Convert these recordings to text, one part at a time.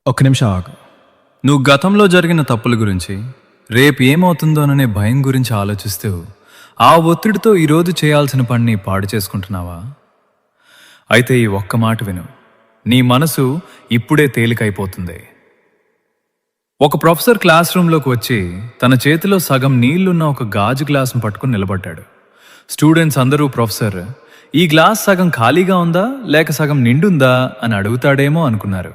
ఒక్క నిమిషం ఆగు. నువ్వు గతంలో జరిగిన తప్పుల గురించి, రేపు ఏమవుతుందోననే భయం గురించి ఆలోచిస్తూ ఆ ఒత్తిడితో ఈరోజు చేయాల్సిన పనిని పాడు చేసుకుంటున్నావా? అయితే ఈ ఒక్క మాట విను. నీ మనసు ఇప్పుడే తేలికైపోతుంది. ఒక ప్రొఫెసర్ క్లాస్ రూంలోకి వచ్చి తన చేతిలో సగం నీళ్లున్న ఒక గాజు గ్లాసును పట్టుకుని నిలబడ్డాడు. స్టూడెంట్స్ అందరూ ప్రొఫెసర్, ఈ గ్లాస్ సగం ఖాళీగా ఉందా లేక సగం నిండుందా అని అడుగుతాడేమో అనుకున్నారు.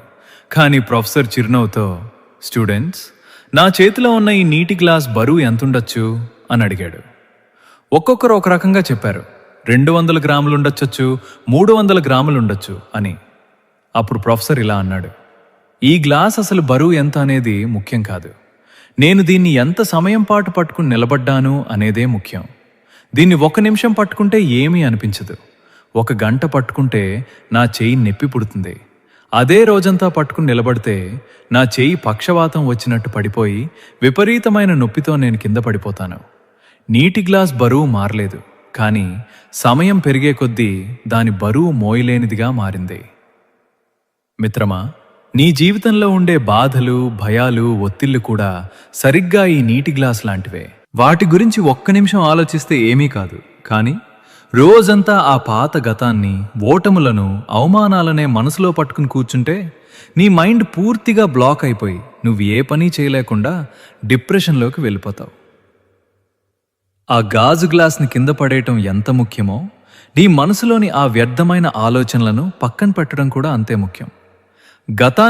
కానీ ప్రొఫెసర్ చిరునవ్వుతో, స్టూడెంట్స్, నా చేతిలో ఉన్న ఈ నీటి గ్లాస్ బరువు ఎంతుండొచ్చు అని అడిగాడు. ఒక్కొక్కరు ఒక రకంగా చెప్పారు. 200 గ్రాములు ఉండొచ్చు, 300 గ్రాములు ఉండొచ్చు అని. అప్పుడు ప్రొఫెసర్ ఇలా అన్నాడు, ఈ గ్లాస్ అసలు బరువు ఎంత అనేది ముఖ్యం కాదు. నేను దీన్ని ఎంత సమయం పాటు పట్టుకుని నిలబడ్డాను అనేదే ముఖ్యం. దీన్ని 1 నిమిషం పట్టుకుంటే ఏమీ అనిపించదు. 1 గంట పట్టుకుంటే నా చెయ్యి నొప్పి పుడుతుంది. అదే రోజంతా పట్టుకుని నిలబడితే నా చెయ్యి పక్షవాతం వచ్చినట్టు పడిపోయి విపరీతమైన నొప్పితో నేను కింద పడిపోతాను. నీటి గ్లాస్ బరువు మారలేదు, కానీ సమయం పెరిగే కొద్దీ దాని బరువు మోయలేనిదిగా మారింది. మిత్రమా, నీ జీవితంలో ఉండే బాధలు, భయాలు, ఒత్తిళ్లు కూడా సరిగ్గా ఈ నీటి గ్లాస్ లాంటివే. వాటి గురించి 1 నిమిషం ఆలోచిస్తే ఏమీ కాదు, కానీ రోజంతా ఆ పాత గతాన్ని, ఓటములను, అవమానాలనే మనసులో పట్టుకుని కూర్చుంటే నీ మైండ్ పూర్తిగా బ్లాక్ అయిపోయి నువ్వు ఏ పని చేయలేకుండా డిప్రెషన్లోకి వెళ్ళిపోతావు. ఆ గాజు గ్లాస్ని కింద పడేయటం ఎంత ముఖ్యమో, నీ మనసులోని ఆ వ్యర్థమైన ఆలోచనలను పక్కన పెట్టడం కూడా అంతే ముఖ్యం. గతాన్ని